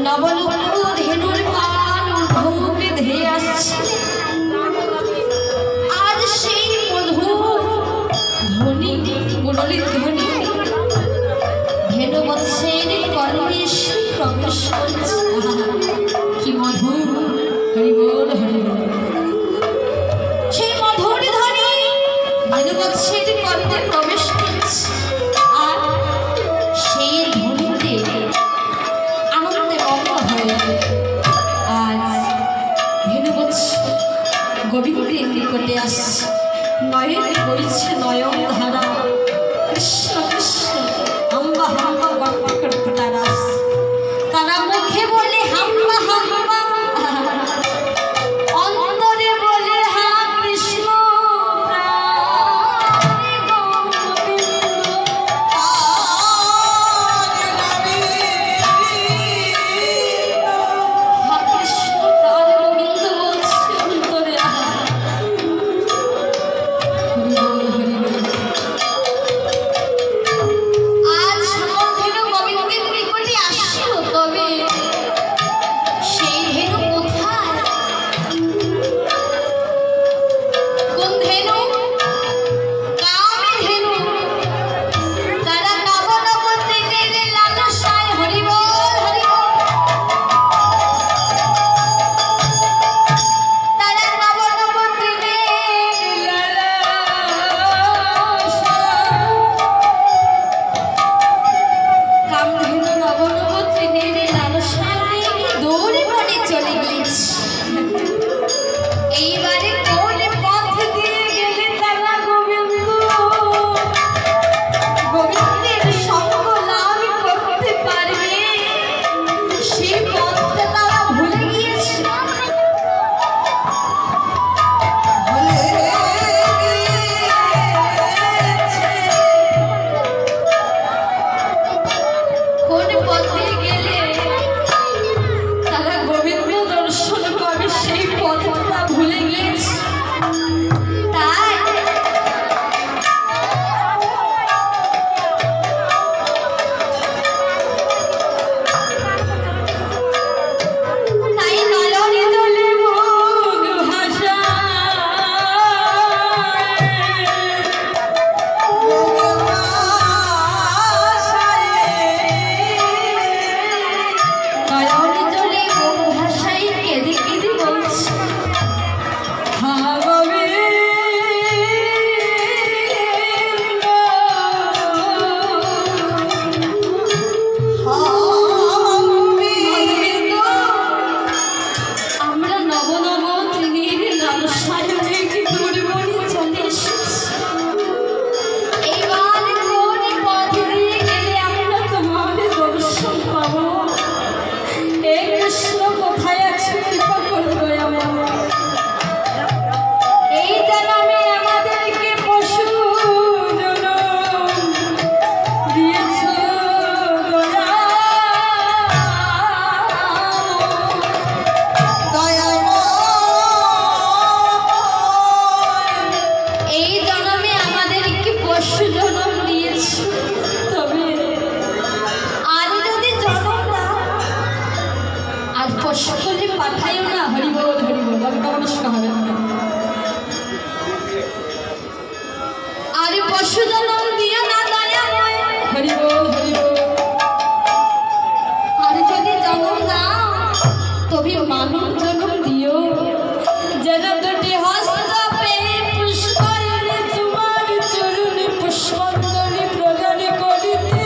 নবলুপ্ত ধেনুর পান ধুমুকে ধেয়ে আসছে। আজ সেই মধুর ধ্বনি মুরলীর ধ্বনি ধেনু বৎসের কর্ণে প্রবেশ করছে। কি মধুর! হরি বল হরি বল। সেই মধুর ধ্বনি ধেনু বৎসের কর্ণে প্রবেশ করছে। আর সেই ধ্বনিতে আনন্দে মগ্ন হয়ে আজ ধেনু বৎস গোবিন্দের নিকটে আসছে। নয়নে বইছে নয়ন ধারা। কৃষ্ণ কৃষ্ণ হাম্বা হাম্বা করতে করতে তারা মুখে বলে হাম্বা হাম্বা, অন্তরে বলে হা কৃষ্ণ প্রাণে গোবিন্দ। হা কৃষ্ণ প্রাণে গোবিন্দ বলছে অন্তরে। হরি বল হরি বল। আজ ধেনু গোবিন্দের নিকটে আসিল, তবে সেই ধেনু কোথায়? কোন ধেনু? কামে ধেনু। তারা নব নব তৃণের লালসায়। হরি বল হরি বল। তারা নব নব তৃণের লালসায়। কামধেনু নবনব তৃণের লালসায় দৌড়ে বনে চলে গিয়েছে। এইবারে কোন পথ দিয়ে গেলে তারা গোবিন্দের সঙ্গ লাভ করতে পারবে, সেই পথটা তারা ভুলে গিয়েছে। কোন পথে গেলে তারা গোবিন্দ দর্শন পাবে, সেই পথটা ভুলে গিয়েছে। তাই তাই নয়নে জলে মুখ নয়নে জলে মুখ ভাষাই কেঁদে কেঁদে বলছে, হা গোবিন্দ, গোবিন্দ, আমরা নব নব তৃণের লালসায় অনেক দূর বনে চলে এসেছি। এইবার কোন পথ দিয়ে গেলে আমরা তোমার দর্শন পাবো? হে কৃষ্ণ, কোথায় আছে? কৃপা করবে আমার। এই জন্মে আমাদেরকে পশু জনম দিয়েছ এই জন্মে আমাদেরকে পশু জনম দিয়েছ, তবে আর যদি জনম না আর পশু করে পাঠাইও না। হরি বল হরি বল। অজ্ঞামনস্ক হবে না। আর পশু জনম দিও না দয়াময়। হরি বল হরি বল। আর যদি জনম দাও তবে মানব জনম দিও, যেন দুটি হস্ত পেয়ে পুষ্পায়নে তোমার চরণে পুষ্পাঞ্জলি প্রদান করিতে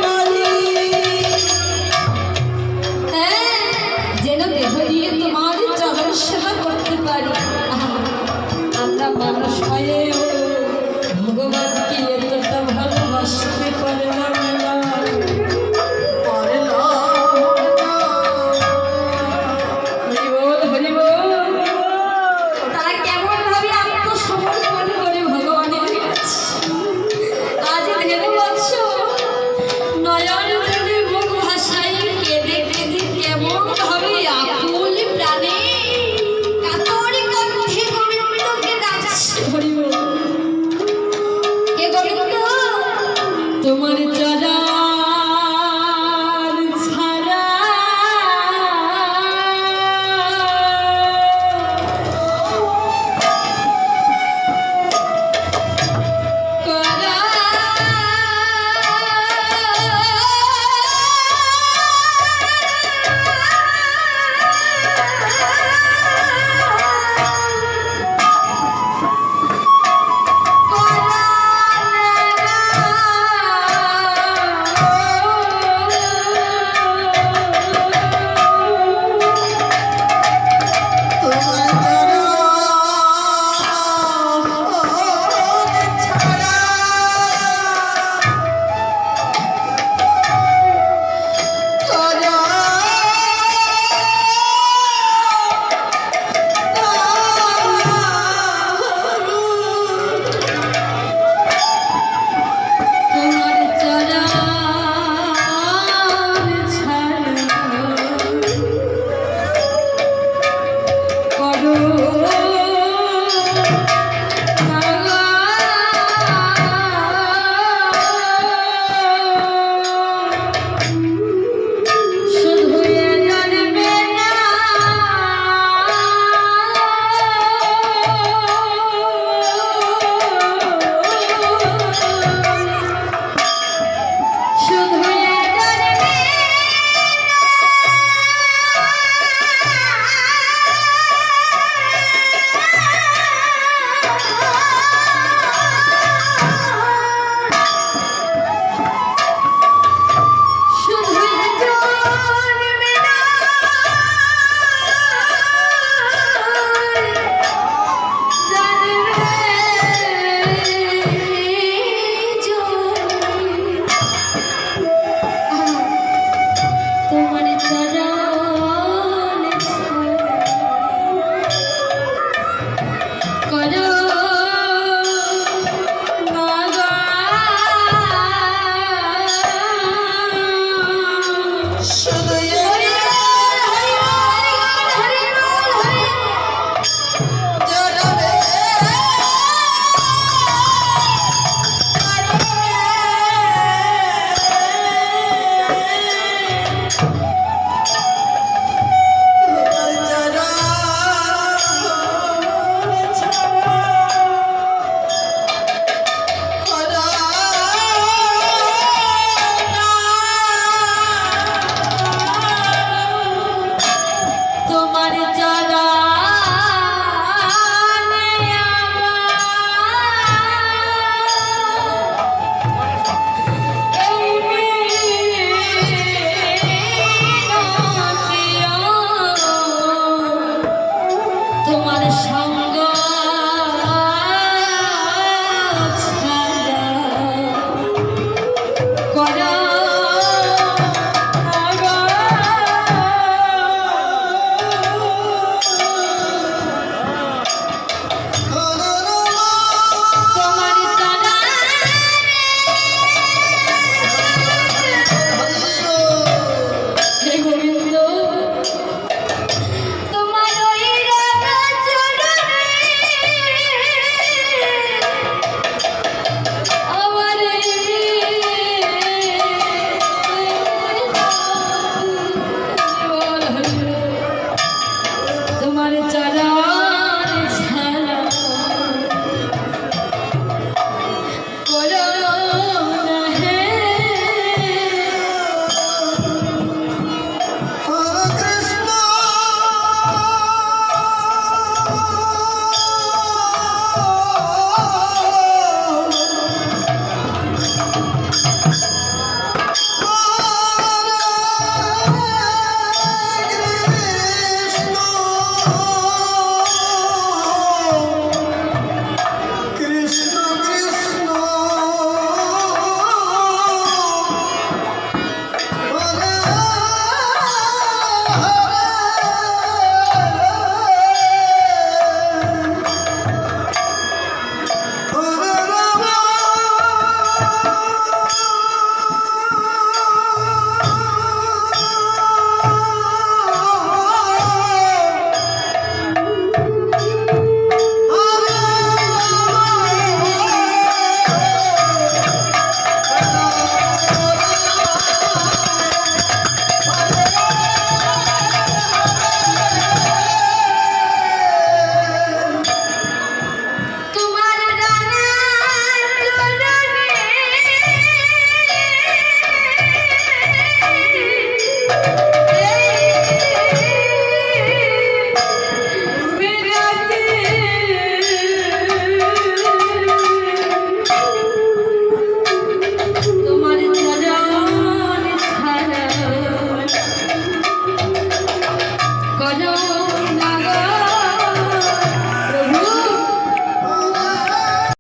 পারি। হ্যাঁ, যারা